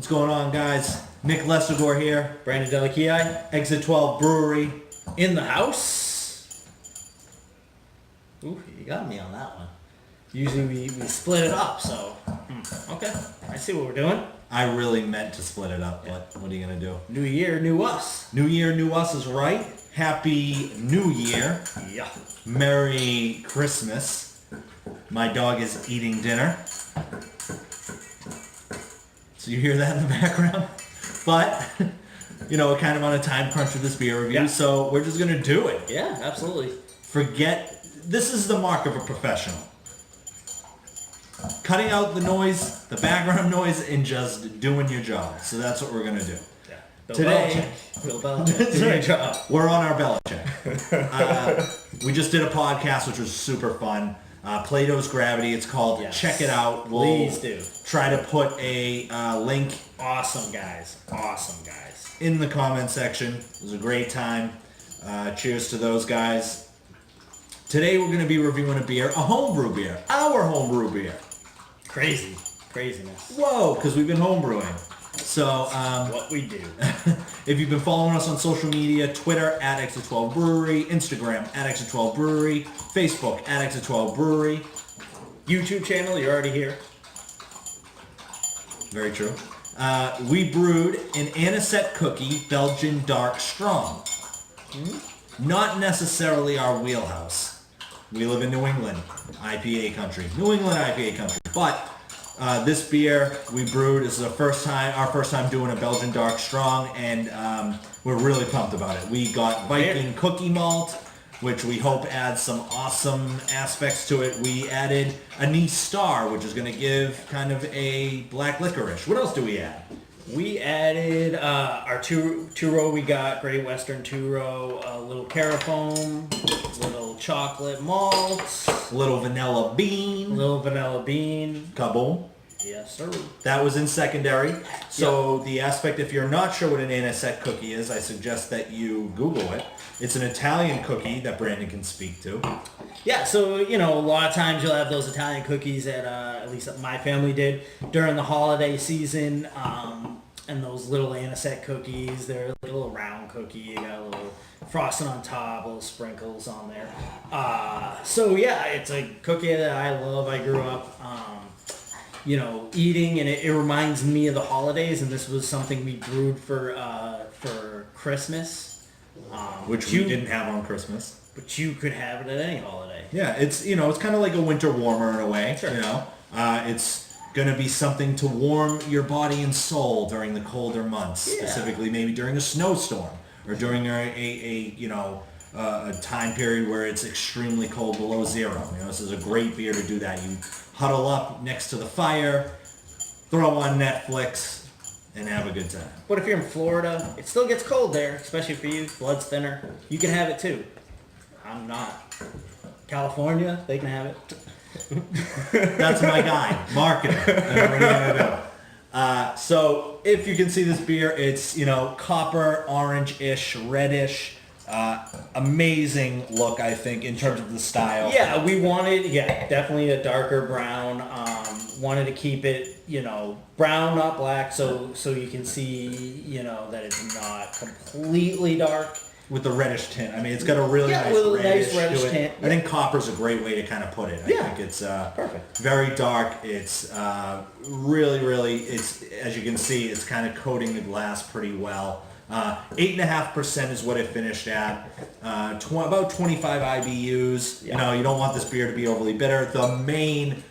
What's going on, guys? Nick Lestegor here. Brandon Delakii. Exit 12 Brewery. In the house. Ooh, you got me on that one. Usually we split it up, so... Okay, I see what we're doing. I really meant to split it up, but what are you going to do? New year, new us. New year, new us is right. Happy New Year. Yeah. Merry Christmas. My dog is eating dinner. So you hear that in the background? But, you know, we're kind of on a time crunch with this beer review, so we're just going to do it. Yeah, absolutely. This is the mark of a professional. Cutting out the noise, the background noise, and just doing your job. So that's what we're going to do. Yeah. Bill Today, Belichick. Doing your job. We're on our Belichick. We just did a podcast, which was super fun. Plato's Gravity, it's called. Yes. Check it out. Please do. Try to put a link. Awesome guys. Awesome guys. In the comment section. It was a great time. Cheers to those guys. Today we're going to be reviewing a beer, a homebrew beer. Our homebrew beer. Craziness. Whoa, because we've been homebrewing. So, what we do. if you've been following us on social media, Twitter at Exit 12 Brewery, Instagram at Exit 12 Brewery, Facebook at Exit 12 Brewery. YouTube channel, you're already here. Very true. We brewed an Anisette Cookie Belgian Dark Strong. Not necessarily our wheelhouse. We live in New England, IPA country. New England IPA country. But this beer we brewed is our first time doing a Belgian Dark Strong, and we're really pumped about it. We got Viking cookie malt, which we hope adds some awesome aspects to it. We added Anise Star, which is going to give kind of a black licorice. What else do we add? We added our two-row. We got Great Western two-row, a little carafoam, little chocolate malt, Little vanilla bean. Kaboom. Yes, sir. That was in secondary. So the aspect, if you're not sure what an Anisette cookie is, I suggest that you Google it. It's an Italian cookie that Brandon can speak to. Yeah, so, you know, a lot of times you'll have those Italian cookies that, at least my family did, during the holiday season. And those little Anisette cookies, they're a little round cookie. You got a little frosting on top, little sprinkles on there. So, yeah, it's a cookie that I love. I grew up, you know, eating, and it reminds me of the holidays. And this was something we brewed for Christmas. Which we didn't have on Christmas. But you could have it at any holiday. Yeah, it's, you know, it's kind of like a winter warmer in a way. Sure. You know, it's going to be something to warm your body and soul during the colder months, specifically maybe during a snowstorm or during a time period where it's extremely cold, below zero. You know, this is a great beer to do that. You huddle up next to the fire, throw on Netflix, and have a good time. But if you're in Florida, it still gets cold there, especially for you. Blood's thinner. You can have it too. I'm not. California, they can have it. That's my guy, marketing. So if you can see this beer, it's, you know, copper, orange-ish, reddish. Amazing look, I think, in terms of the style. Yeah, we wanted, definitely a darker brown. Wanted to keep it, you know, brown, not black, so you can see, you know, that it's not completely dark. With the reddish tint. I mean, it's got a really nice reddish to it. Tint. I think copper's a great way to kind of put it. I think it's perfect. Very dark. It's really, it's, as you can see, it's kind of coating the glass pretty well. 8.5% is what it finished at. About 25 IBUs. You know, you don't want this beer to be overly bitter. The main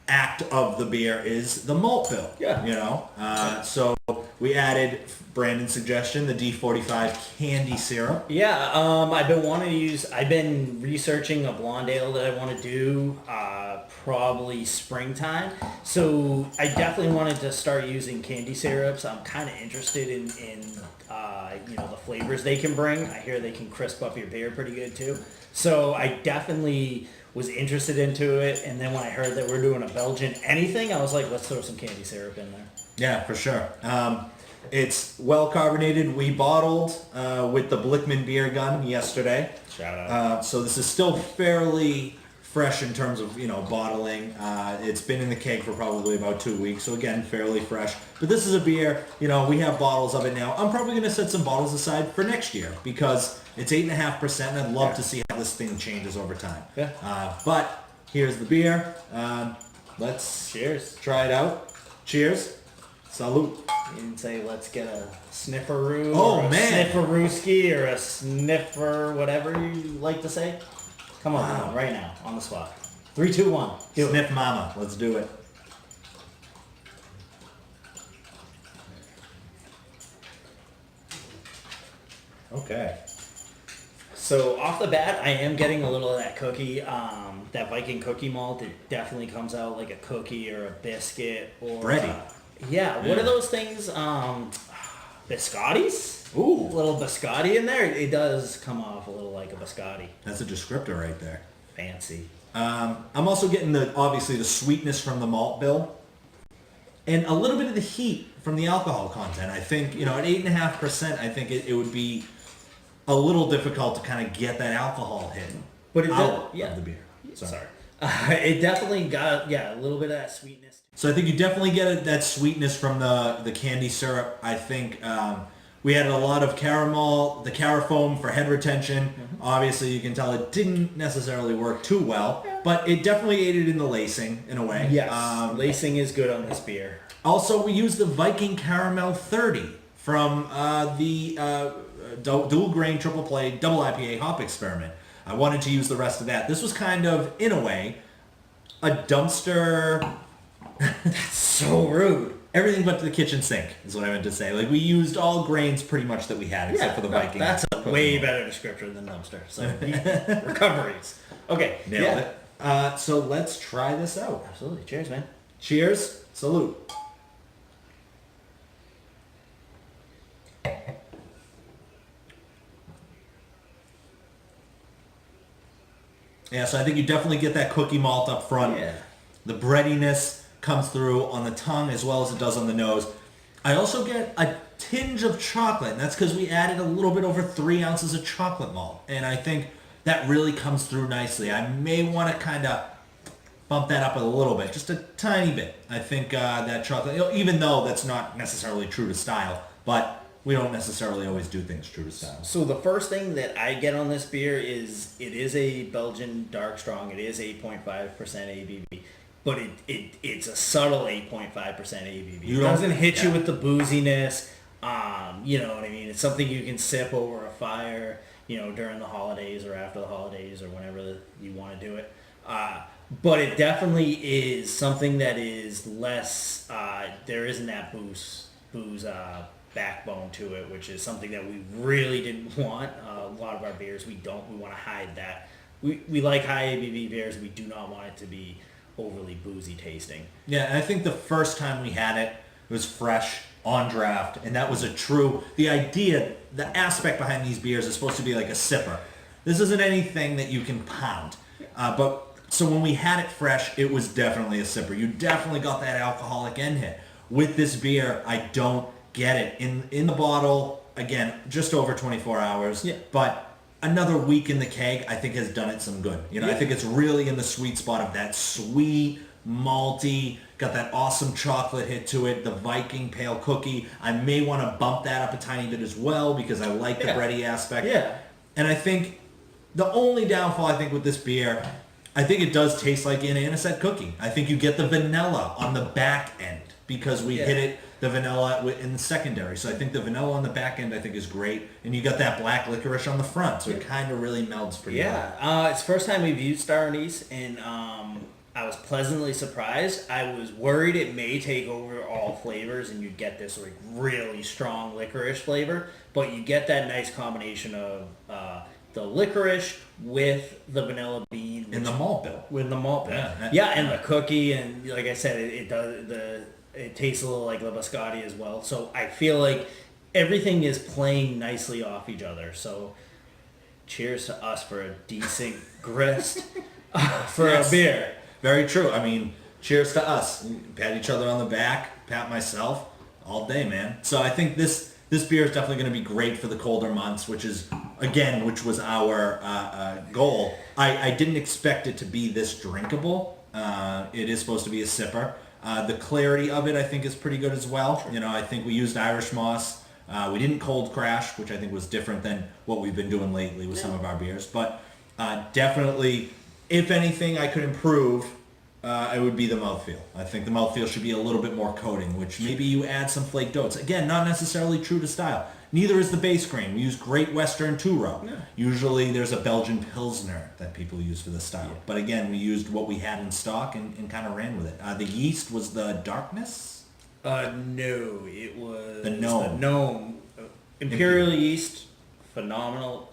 act of the beer is the malt bill. Yeah. You know, so we added Brandon's suggestion, the D45 candy syrup. Yeah, I've been researching a blonde ale that I want to do probably springtime. So I definitely wanted to start using candy syrups. I'm kind of interested in you know, the flavors they can bring. I hear they can crisp up your beer pretty good too. So I definitely was interested into it, and then when I heard that we're doing a Belgian anything, I was like, let's throw some candy syrup in there. Yeah, for sure. It's well carbonated. We bottled with the Blickman beer gun yesterday. Shout out. So this is still fairly fresh in terms of, bottling. It's been in the keg for probably about 2 weeks, so again, fairly fresh. But this is a beer, we have bottles of it now. I'm probably going to set some bottles aside for next year because it's 8.5%, and I'd love to see how this thing changes over time. Yeah. But here's the beer. Let's try it out. Cheers. Salute. You didn't say let's get a snifferoo or a man. Snifferooski or a sniffer, whatever you like to say. Come on, wow. Right now, on the spot. 3, 2, 1. Sniff mama. Let's do it. Okay. So off the bat, I am getting a little of that cookie, that Viking cookie malt. It definitely comes out like a cookie or a biscuit or bready. What are those things? Biscottis? Ooh, a little biscotti in there. It does come off a little like a biscotti. That's a descriptor right there. Fancy. I'm also getting obviously the sweetness from the malt bill, and a little bit of the heat from the alcohol content. I think at 8.5%, I think it would be a little difficult to kind of get that alcohol hit. But it of the beer. Sorry. It definitely got a little bit of that sweetness. So I think you definitely get that sweetness from the candy syrup. I think we had a lot of caramel, the carafoam for head retention. Mm-hmm. Obviously, you can tell it didn't necessarily work too well, but it definitely aided in the lacing in a way. Yes, lacing is good on this beer. Also, we used the Viking Caramel 30 from the dual grain triple play double IPA hop experiment. I wanted to use the rest of that. This was kind of, in a way, a dumpster. That's so rude. Everything but the kitchen sink is what I meant to say. Like, we used all grains pretty much that we had except for the Viking. That's a way better descriptor than dumpster. So recoveries. Okay. Nailed it. So let's try this out. Absolutely. Cheers, man. Cheers. Salute. Yeah, so I think you definitely get that cookie malt up front. Yeah. The breadiness comes through on the tongue as well as it does on the nose. I also get a tinge of chocolate, and that's because we added a little bit over 3 ounces of chocolate malt. And I think that really comes through nicely. I may want to kind of bump that up a little bit, just a tiny bit. I think that chocolate, even though that's not necessarily true to style, but we don't necessarily always do things true to style. So the first thing that I get on this beer is it is a Belgian Dark Strong. It is 8.5% ABV. But it's a subtle 8.5% ABV. It doesn't hit you with the booziness. You know what I mean? It's something you can sip over a fire, during the holidays or after the holidays or whenever you want to do it. But it definitely is something that is less, there isn't that booze backbone to it, which is something that we really didn't want. A lot of our beers, we want to hide that. We like high ABV beers. We do not want it to be overly boozy tasting. Yeah, and I think the first time we had it, it was fresh, on draft, and that was the idea, the aspect behind these beers is supposed to be like a sipper. This isn't anything that you can pound. So when we had it fresh, it was definitely a sipper. You definitely got that alcoholic end hit. With this beer, I don't get it. In the bottle, again, just over 24 hours, but another week in the keg, I think, has done it some good. I think it's really in the sweet spot of that sweet, malty, got that awesome chocolate hit to it, the Viking pale cookie. I may want to bump that up a tiny bit as well because I like the bready aspect. Yeah. And I think the only downfall, I think, with this beer, I think it does taste like an Anisette Cookie. I think you get the vanilla on the back end because we hit it, the vanilla in the secondary. So I think the vanilla on the back end, I think, is great. And you got that black licorice on the front. So it kind of really melds pretty well. It's the first time we've used Star Anise, and I was pleasantly surprised. I was worried it may take over all flavors and you'd get this like really strong licorice flavor. But you get that nice combination of the licorice with the vanilla bean. And the malt bill. With the malt bill. And the cookie. And like I said, it tastes a little like the biscotti as well. So I feel like everything is playing nicely off each other. So cheers to us for a decent grist for a beer. Very true. I mean, cheers to us. Pat each other on the back, pat myself all day, man. So I think this beer is definitely going to be great for the colder months, which is again, which was our goal. I didn't expect it to be this drinkable. It is supposed to be a sipper. The clarity of it, I think, is pretty good as well. You know, I think we used Irish moss. We didn't cold crash, which I think was different than what we've been doing lately with some of our beers. But definitely, if anything I could improve, it would be the mouthfeel. I think the mouthfeel should be a little bit more coating, which maybe you add some flaked oats. Again, not necessarily true to style. Neither is the base grain. We use Great Western 2-row. Yeah. Usually there's a Belgian Pilsner that people use for this style. Yeah. But again, we used what we had in stock and kind of ran with it. The yeast was the darkness? No, it was the gnome. Imperial yeast, phenomenal.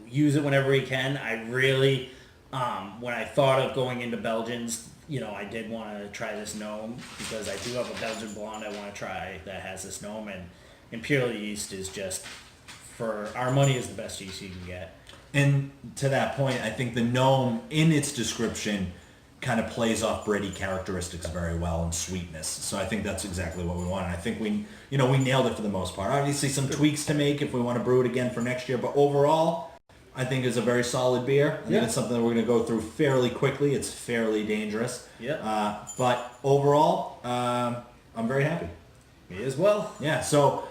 Use it whenever we can. I really, when I thought of going into Belgians, you know, I did want to try this gnome because I do have a Belgian blonde I want to try that has this gnome, and Imperial yeast is just, for our money, is the best yeast you can get. And to that point, I think the gnome in its description kind of plays off bready characteristics very well and sweetness. So I think that's exactly what we want. And I think we nailed it for the most part. Obviously some tweaks to make if we want to brew it again for next year, but overall, I think it's a very solid beer. I think it's something that we're going to go through fairly quickly. It's fairly dangerous. Yeah. But overall, I'm very happy. Me as well. Yeah, so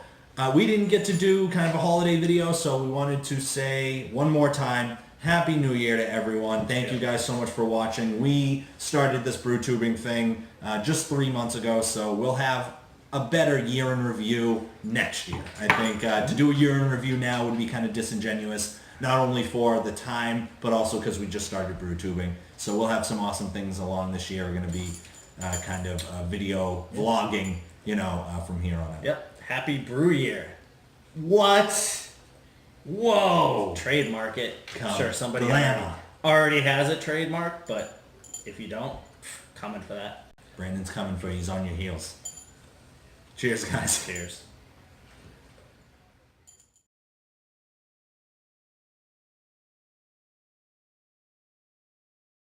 we didn't get to do kind of a holiday video, so we wanted to say one more time, Happy New Year to everyone. Thank you guys so much for watching. We started this brew tubing thing just 3 months ago, so we'll have a better year in review next year. I think to do a year in review now would be kind of disingenuous, not only for the time, but also because we just started brew tubing. So we'll have some awesome things along this year. We're going to be kind of video vlogging, from here on out. Yep. Happy brew year. What? Whoa. Trademark it. Sure, somebody Blam. already has it trademarked, but if you don't, coming for that. Brandon's coming for you. He's on your heels. Cheers, guys. Cheers.